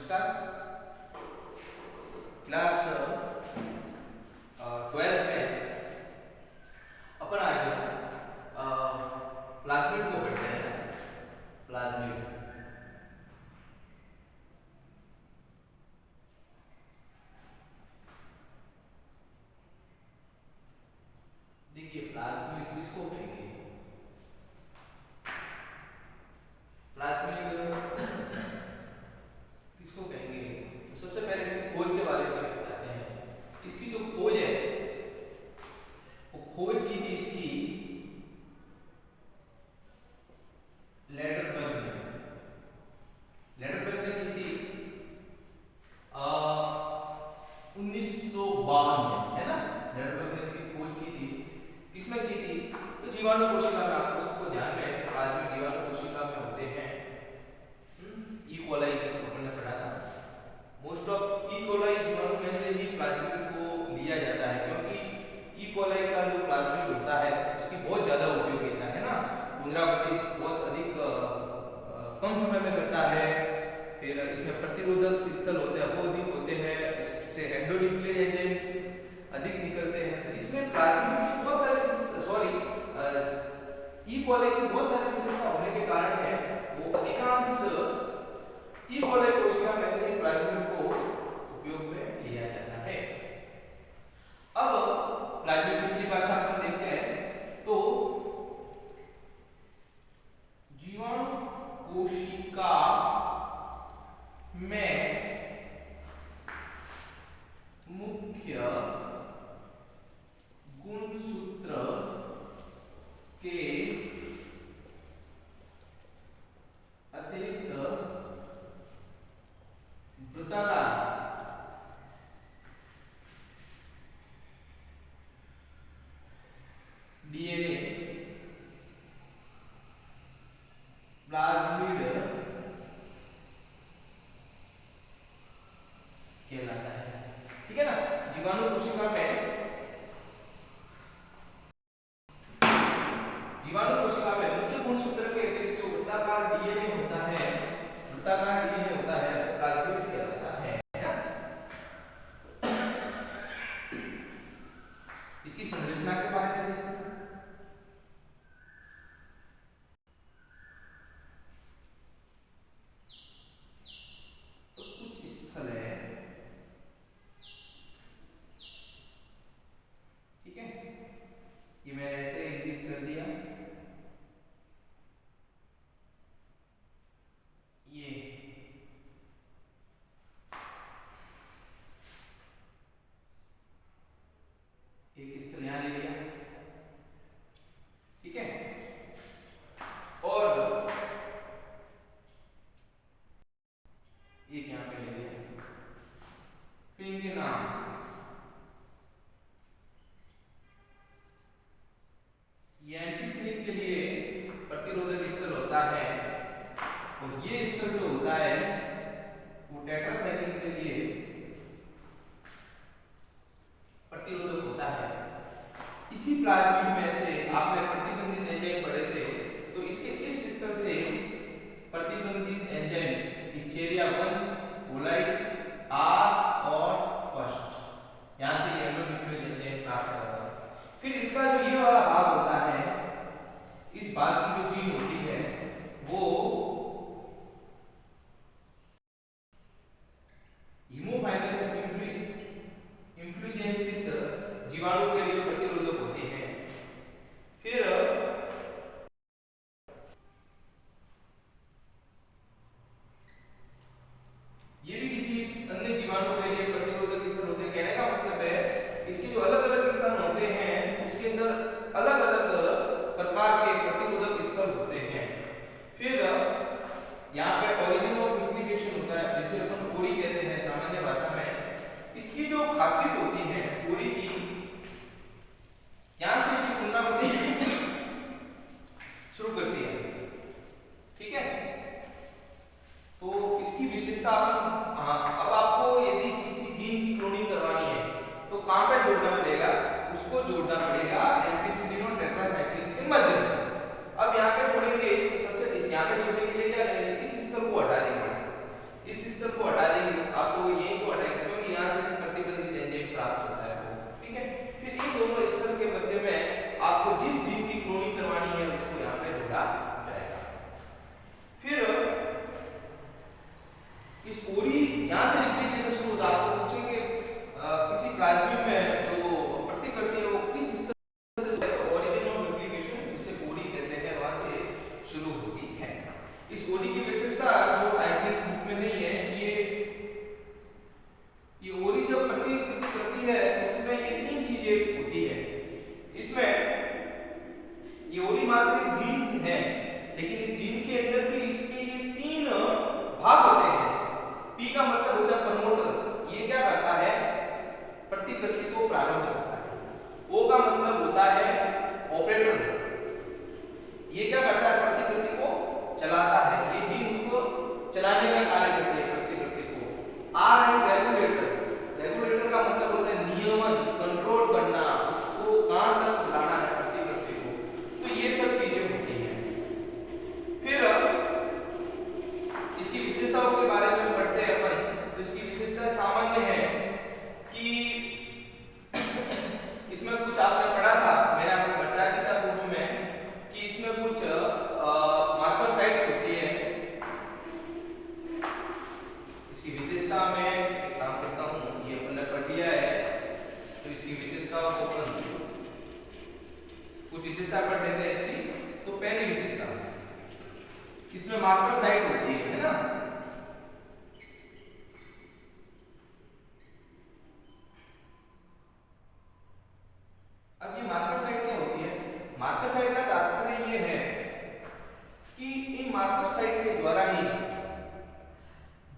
नमस्कार। क्लास 12 में अपन आज प्लाज्मिड को पढ़ते हैं। प्लाज्मिड देखिए, प्लाज्मिड किसको कहेंगे? प्लाज्मिड किसको कहेंगे? तो सबसे पहले इसकी खोज के बारे में बताते हैं। इसकी जो खोज है वो खोज की थी इसकी लेडरबर्ग ने की थी 1952 में, है ना। लेडरबर्ग ने इसकी खोज की थी। किसमें की थी? तो जीवाणु कोशिका में। आपको सबको ध्यान में है, प्लाज्मिड जीवाणु कोशिका में होते हैं। ई कोलाई अपन ने पढ़ा था। मोस्ट ऑफ ई कोलाई जीवाणु में से ही प्लाज्मिड को लिया जाता है, क्योंकि ई कोलाई का जो प्लाज्मिड होता है उसकी बहुत ज्यादा उपयोगिता है ना। पुनरावृत्ति बहुत अधिक कम समय में करता है। फिर इसमें प्रतिरोधक स्थल होते हैं, वो अधिक होते हैं। इससे एंडोन्यूक्लियर एंजाइम अधिक निकलते हैं। तो इसमें प्लाज्मिड की बहुत सारी ई कोलाई की बहुत सारी विशेषता होने के कारण है वो अधिकांश ई कोलाई कोशिका में से प्लाज्मिड को उपयोग में लिया जाता है। अब प्लाज्मिड की परिभाषा अपन देखते हैं। तो जीवाणु कोशिका में मुख्य गुणसूत्र के अतिरिक्त वृत्ताकार डीएनए प्लाज्मिड कहलाता है। ठीक है ना। जीवाणु कोशिका में मुख्य गुणसूत्र के अतिरिक्त जो वृत्ताकार डीएनए होता है, प्लाज्मिड कहलाता है ना। इसकी संरचना के बारे में देखते हैं। तो कुछ स्थल है, ठीक है। ये मैंने ऐसे इंगित कर दिया। ये एक स्थल यहां ले लिया, ठीक है। और एक यहां पे ले लिया। फिर इनके नाम, ये एंटीसिनिन के लिए प्रतिरोधक स्थल होता है, और ये स्थल जो होता है वो टेट्रासाइक्लिन के लिए प्रतिरोधक होता है। इसी प्लाज्मिड में से आपने प्रतिबंधित एंजाइम पढ़े थे, तो इसके इस स्थल से प्रतिबंधित एंजाइम इचेरिया वंस, कोलाइड, आर और फर्स्ट, यहां से एंडोन्यूक्लियर एंजाइम प्राप्त होता है। फिर इसका जो ये वाला भाग होता है, इस भाग की जो जीन होती है वो हीमोफाइलस इन्फ्लुएंसिस जीवाणु के लिए प्रतिरोधक होते हैं। फिर ये भी किसी अन्य जीवाणु के लिए प्रतिरोधक स्थल होते हैं। कहने का मतलब है इसके जो अलग अलग स्थान होते हैं उसके अंदर अलग अलग प्रकार के प्रतिरोधक स्थल होते हैं। फिर यहाँ पे ओरिजिन ऑफ रिप्लिकेशन होता है, जिसे अपन कोरी कहते हैं सामान्य भाषा में। इसकी जो खासियत होती है कोरी की, यहां से भी पुनरावृत्ति शुरू करती है, ठीक है। तो इसकी विशेषता अब आपको यदि किसी जीन की क्लोनिंग करवानी है तो कहां पे जोड़ना पड़ेगा? उसको जोड़ना पड़ेगा एंटीसिनिन और टेट्रासाइक्लिन के मध्य में। अब यहाँ पे जोड़ेंगे तो सबसे यहाँ पे जोड़ने के लिए क्या करेंगे? इस स्थल को हटा देंगे, इस स्थल को हटा देंगे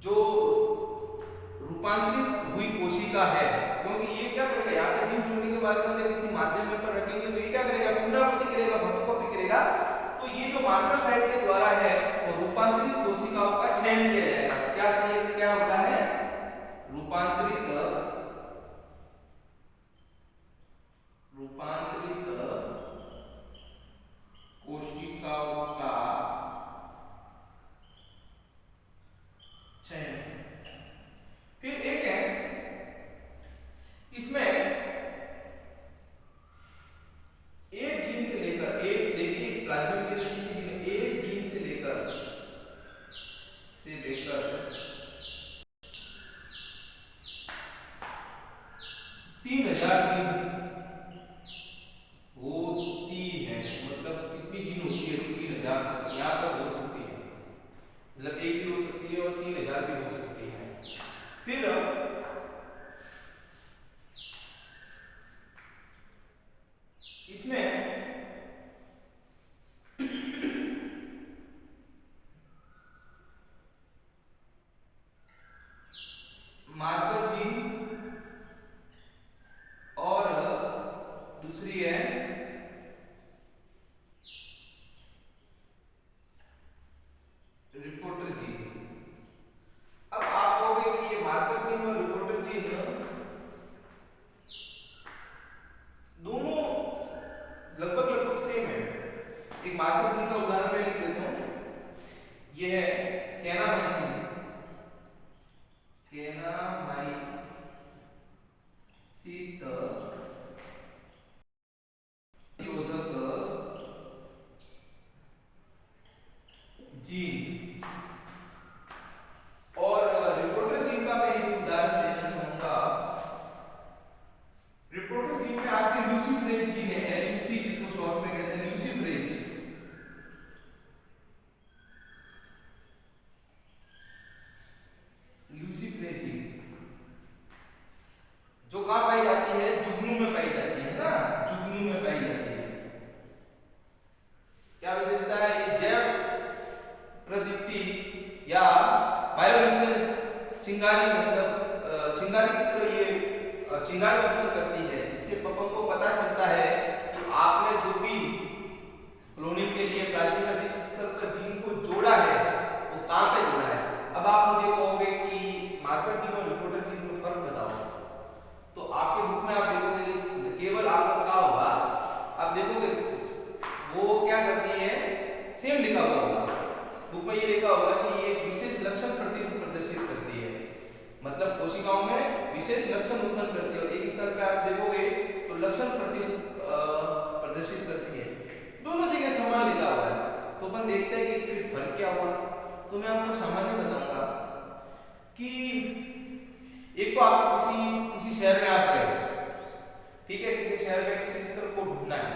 जो रूपांतरित हुई कोशिका है, क्योंकि ये क्या करेगा, यहाँ पे जीन जोड़ने के बाद में किसी माध्यम पर रखेंगे तो ये क्या करेगा, पुनरावृत्ति करेगा, फोटोकॉपी करेगा। तो ये जो मार्कर साइट के द्वारा है वो रूपांतरित कोशिकाओं का चयन किया जाएगा। क्या होता है, रूपांतरित कोशिकाओं का चयन। फिर एक है इसमें एक जीन से लेकर, एक देखिए इस प्लाज्मिड के अंदर कितने जीन, एक जीन से लेकर 3000 जीन होती है। मतलब कितनी जीन होती है, 3000 तक, यहाँ तक हो सकती है। मतलब एक भी हो सकती है और 3000 भी हो सकती है। फिर इसमें मार्कर जीन और दूसरी है रिपोर्टर जीन। अब आप कहोगे कि ये मार्कर जीन और रिपोर्टर जीन दोनों लगभग सेम है। एक मार्कर जीन का उदाहरण मैं लिख देता हूं, ये है कैनामाइसिन, शीत निरोधक जीन। और रिपोर्टर जीन का मैं एक उदाहरण देना चाहूंगा। रिपोर्टर जीन में आपके ल्यूसीफरेज जीन है, एलयूसी जिसको शॉर्ट में कहते हैं ल्यूसीफरेज। ल्यूसीफरेज जीन जो कहां पाई जाती है, जुगनू में पाई जाती है ना, जुगनू में पाई जाती है। क्या विशेषता है, ये जैव प्रदीप्ति या बायोलुसेंस चिंगारी, मतलब चिंगारी की तरह ये चिंगारी उत्पन्न करती है, जिससे पपंग को पता चलता है कि आपने जो भी क्लोनिंग के लिए प्लाज्मिड में जिस स्तर पर जीन को जोड़ा है वो कहां पे जोड़ा है। अब आप मुझे कहोगे कि मार्कर जीन और रिपोर्टर जीन में फर्क बताओ, तो आपके बुक में आप देखोगे केवल आपका क्या होगा, आप देखोगे वो क्या करती है, सेम लिखा हुआ होगा बुक में, ये लिखा होगा कि ये विशेष लक्षण प्रतिरूप प्रदर्शित करती है, मतलब कोशिकाओं में विशेष लक्षण उत्पन्न करती है। और एक स्तर पे आप देखोगे तो लक्षण प्रतिरूप प्रदर्शित करती है। दोनों जगह समान लिखा हुआ है, तो अपन देखते हैं कि फिर फर्क क्या हुआ। तो मैं आपको सामान्य बताऊंगा कि एक तो आप किसी शहर में आप गए, ठीक है, किसी शहर में किसी स्थल को ढूंढना है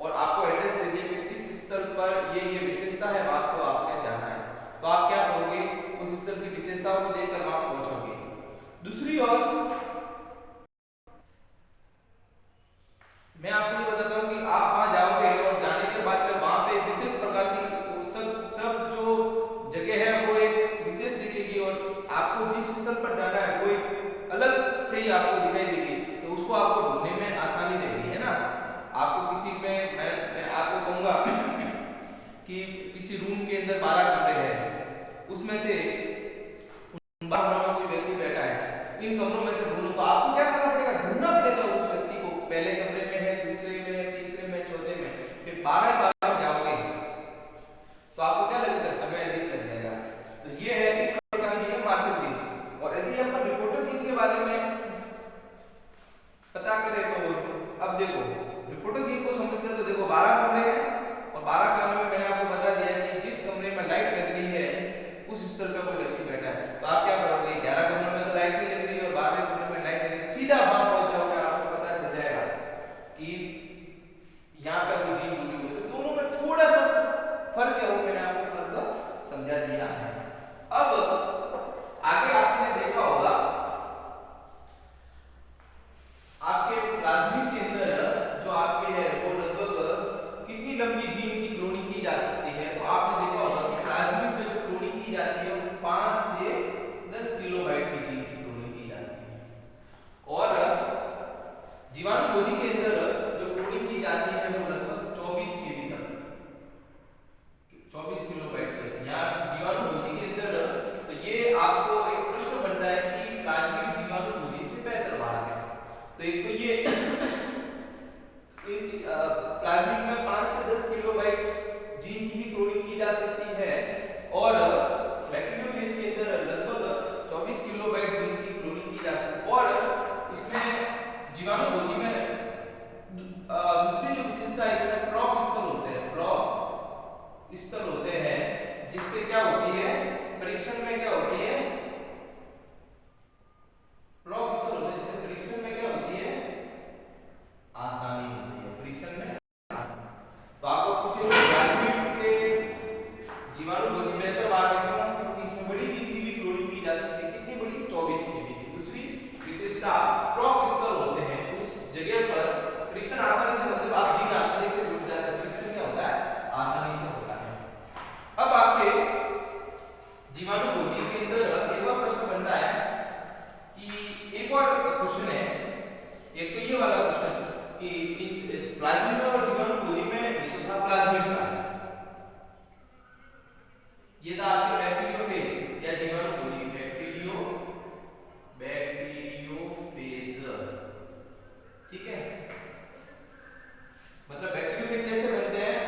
और आपको एड्रेस दे दिया कि इस स्थल पर ये विशेषता है, वहां को आपको जाना है, तो आप क्या करोगे, उस स्थल की विशेषताओं को देखकर वहां पहुंचोगे। दूसरी ओर मैं आपको ये बताता हूं कि आप वहां जाओगे और जाने के बाद में वहां पे विशेष प्रकार की सब जो जगह है वो एक विशेष दिखेगी और आपको जिस स्थल पर जाना है वो एक अलग से ही आपको दिखाई देगी, तो उसको आपको ढूंढने में आसानी रहेगी, है ना। आपको किसी में मैं आपको कहूंगा कि किसी रूम के अंदर 12 कमरे हैं, उसमें से 12 कमरों में कोई व्यक्ति बैठा है, इन कमरों में से ढूंढो, तो आपको क्या करना पड़ेगा, ढूंढना पड़ेगा उस व्यक्ति को, पहले कमरे में है, दूसरे में है, तीसरे में, चौथे में, फिर 12 में जाओगे तो आपको क्या लगेगा, समय अधिक लग जाएगा। तो ये है इस प्रकार की मार्कर जीन। और यदि अपन रिपोर्टर जीन के बारे में पता करें तो अब देखो रिपोर्टर जीन को समझते हैं, तो देखो 12 कमरे हैं और 12 कमरे में मैंने आपको बता दिया कि जिस कमरे में लाइट लग रही है उस स्तर पर कोई व्यक्ति बैठा है, तो आप क्या करोगे, 11 कमरे में तो लाइट नहीं लग रही है और 12वें कमरे में लाइट लग रही है, सीधा वहां पहुंच जाओगे, आपको पता चल जाएगा कि यहाँ पे कोई जीन जुड़ी हुई है। तो दोनों में थोड़ा सा फर्क है, वो मैंने आपको फर्क समझा दिया है। अब आगे आपने देखा होगा आपके प्लाज्मिड के अंदर जो आपके है वो लगभग कितनी लंबी जीन की क्लोनिंग की जा सकती है। तो आपने देखा होगा कि प्लाज्मिड में जो क्लोनिंग की जाती है वो 5 से जीवाणु बोधि के अंदर जो क्लोनिंग की जाती है वो लगभग 24 केवी तक, 24 किलोबाइट तक। यहाँ जीवाणु बोधि के अंदर तो ये आपको एक प्रश्न बनता है कि प्लाज्मिड जीवाणु बोधि से बेहतर भाग है। तो एक तो ये प्लाज्मिड में 5 से 10 किलोबाइट जीन की ही क्लोनिंग की जा सकती है और बैक्टीरियोफेज के अंदर लगभग 24 किलोबाइट जीन की क्लोनिंग की जा सकती है। और इसमें जीवाणु बोधि में दूसरी जो विशेषता है इसमें प्रोप स्थल होते हैं, प्रोप स्थल होते हैं, जिससे क्या होती है परीक्षण में क्या होती है, प्रोप स्थल होते हैं जिससे परीक्षण में क्या होती है आसानी होती है, परीक्षण में। तो आपको पूछे प्लाज्मिड से जीवाणु बोधि बेहतर भाग है क्यों? क्योंकि इसमें बड़ी गिनती की क्लोनिंग की जा सकती है। कितनी बड़ी? 24 केवी की। दूसरी विशेषता प्रोप स्थल होते हैं, उस जगह पर परीक्षण आसानी से, मतलब आप जीन आसानी से जुड़ जाता है, परीक्षण क्या होता है आसानी से होता है। अब आपके जीवाणु बोधि के अंदर एक और प्रश्न बनता है कि एक और क्वेश्चन है, एक तो ये वाला क्वेश्चन कि इस प्लाज्मिड और जीवाणु बोधि में ये तो था प्लाज्मिड का, ये था आपके बैक्टीरियोफेज या जीवाणु बोधि, बैक्टीरियोफेज, ठीक है। मतलब बैक्टीरियोफेज कैसे बनते हैं?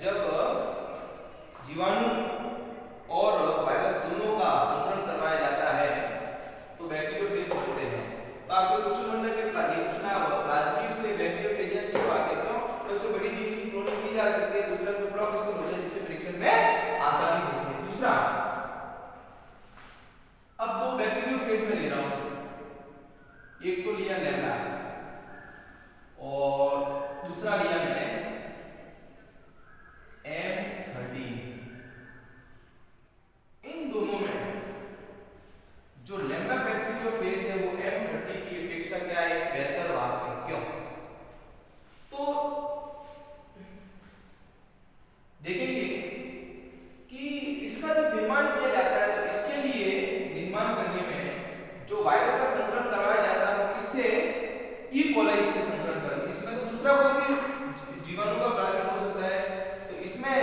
जब जीवाणु और वायरस दोनों का संकरण करवाया जाता है तो बैक्टीरियोफेज बनते हैं। तो आपको क्वेश्चन बनता है कि प्लाज्मिड से बैक्टीरियोफेज अच्छे भाग है क्यों? तो उससे बड़ी जीन की क्लोनिंग की जा सकती है। दूसरा पे प्रोप स्थल होता है जिससे परीक्षण में आसानी होती है। दूसरा, अब दो बैक्टीरियोफेज में ले रहा हूं, एक तो लिया लैम्डा और दूसरा लिया मैंने M13। इन दोनों में जो लैम्डा बैक्टीरियोफेज है वो M30 की अपेक्षा क्या है बेहतर भाग है क्यों? तो देखेंगे कि इसका जो निर्माण किया जाता है तो इसके लिए निर्माण करने में जो वायरस का संकरण करवाया जाता है वो किससे? ई कोलाई से संकरण करेंगे। इसमें तो दूसरा कोई भी जीवाणु का प्लाज्मिड हो सकता है, तो इसमें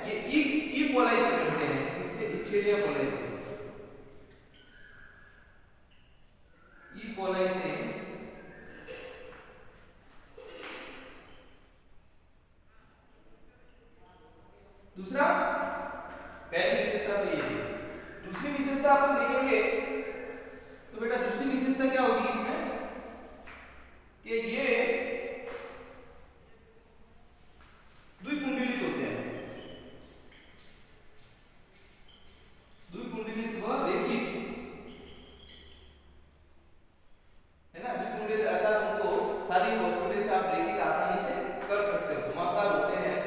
ये ई कोलाई से बनते हैं, इससे इच्छेरिया कोलाई से, ई कोलाई से दूसरा, पहली विशेषता तो ये है। दूसरी विशेषता अपन देखेंगे तो बेटा दूसरी विशेषता क्या होगी इसमें कि ये द्विकुंडलित होते हैं, द्विकुंडलित व रेखिक, है ना। द्विकुंडलित अर्थात उनको सारी फॉस्फेटेज आप रेखिक आसानी से कर सकते हो, घुमावदार होते हैं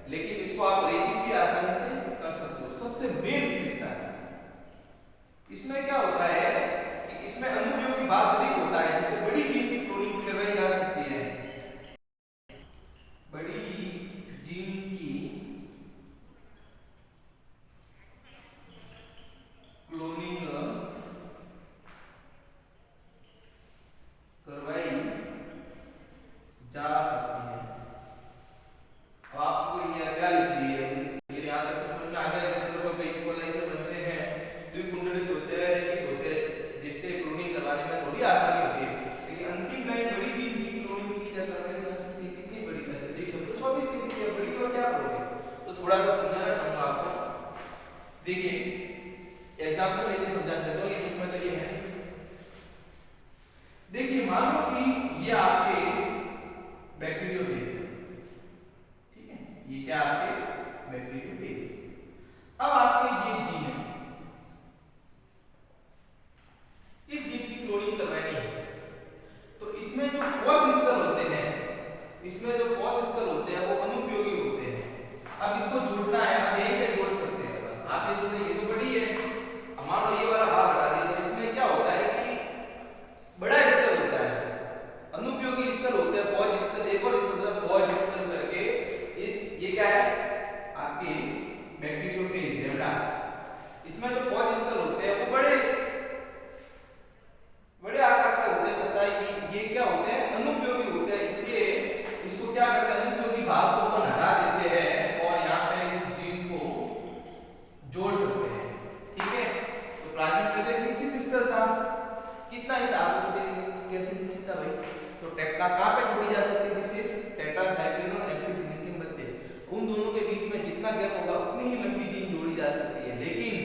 लेकिन इसको आप रेखिक भी आसानी से कर सकते हो। सबसे मेन विशेषता है इसमें क्या होता है कि इसमें अनुप्रयोगी भाग अधिक होता है, जिससे बड़ी जीन की क्लोनिंग करवाई जा सकती है, बड़ी जीन की क्लोनिंग करवाई जा सकती है। अब आपको ये क्या लिख दी है, ये याद रखो, समझ में आ गया। चलो कोई इक्वलाइजर बनते हैं, द्विकुंडलित होते हैं, रेखिक होते हैं, जिससे क्लोनिंग करवाने में थोड़ी आसानी होती है। लेकिन अंतिम लाइन बड़ी जीन की क्लोनिंग की जा सकती है, कितनी बड़ी है देखो, तो 24 की कितनी है बड़ी, और क्या करोगे? तो थोड़ा सा समझाना चाहूंगा आपको। देखिए एग्जांपल लेके समझा देता हूं, ये बुक में तो ये है। देखिए मान लो कि ये आपके बैक्टीरियोफेज है, ठीक है, ये क्या आपके बैक्टीरियोफेज। अब आपके ये जीन है, इस जीन की क्लोनिंग करवानी है तो इसमें जो फॉस स्थल होते हैं, इसमें जो फॉस स्थल होते हैं वो अनुपयोगी होते हैं। अब इसको जोड़ना है, आप यहीं पे जोड़ सकते हैं, बस आप ये जोड़ते, ये तो बड़ी है, अब मान लो ये वाला भाग हटा दिया तो इसमें क्या होता है कि बड़ा स्थल होता है, अनुपयोगी स्थल होता है, फौज स्थल, एक और स्थल होता है फौज स्थल करके। इस ये क्या है कहाँ पे जोड़ी जा सकती थी? सिर्फ टेट्रासाइक्लिन और एम्पिसिलिन के मध्य। उन दोनों के बीच में जितना गैप होगा उतनी ही लंबी जीन जोड़ी जा सकती है। लेकिन